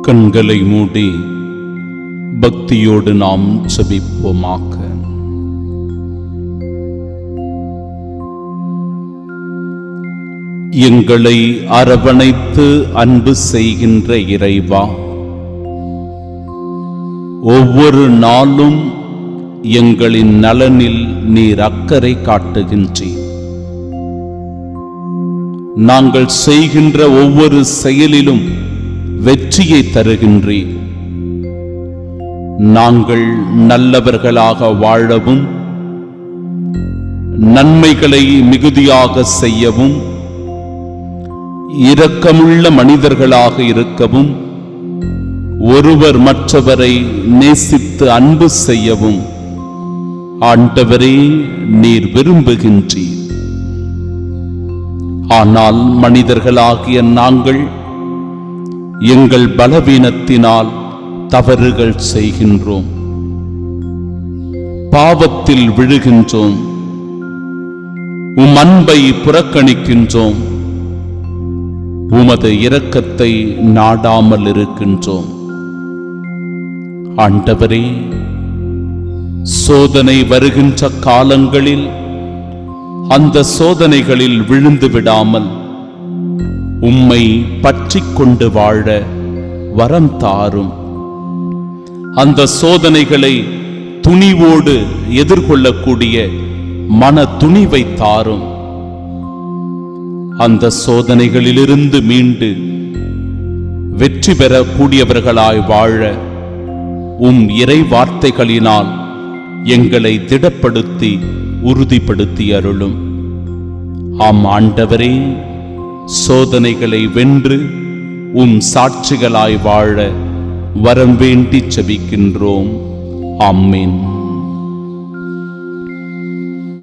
கண்களை மூடி பக்தியோடு நாம் ஜெபிப்போமாக. எங்களை அரவணைத்து அன்பு செய்கின்ற இறைவா, ஒவ்வொரு நாளும் எங்களின் நலனில் நீர் அக்கறை காட்டுகின்றீர். நாங்கள் செய்கின்ற ஒவ்வொரு செயலிலும் வெற்றியை தருகின்றீர். நாங்கள் நல்லவர்களாக வாழவும், நன்மைகளை மிகுதியாக செய்யவும், இரக்கமுள்ள மனிதர்களாக இருக்கவும், ஒருவர் மற்றவரை நேசித்து அன்பு செய்யவும் ஆண்டவரே நீர் விரும்புகின்றீர். ஆனால் மனிதர்களாகிய நாங்கள் எங்கள் பலவீனத்தினால் தவறுகள் செய்கின்றோம், பாவத்தில் விழுகின்றோம், உம் அன்பை புறக்கணிக்கின்றோம், உமது இரக்கத்தை நாடாமல் இருக்கின்றோம். ஆண்டவரே, சோதனை வருகின்ற காலங்களில் அந்த சோதனைகளில் விழுந்து விடாமல் உம்மை பற்றிக் கொண்டு வாழ வரம் தாரும். அந்த சோதனைகளை துணிவோடு எதிர்கொள்ளக்கூடிய மன துணிவை தாரும். அந்த சோதனைகளிலிருந்து மீண்டு வெற்றி பெறக்கூடியவர்களாய் வாழ உம் இறை வார்த்தைகளினால் எங்களை திடப்படுத்தி உறுதிப்படுத்தி அருளும். ஆம் ஆண்டவரே, சோதனைகளை வென்று உம் சாட்சிகளாய் வாழ வரம் வேண்டி ஜெபிக்கின்றோம். ஆமென்.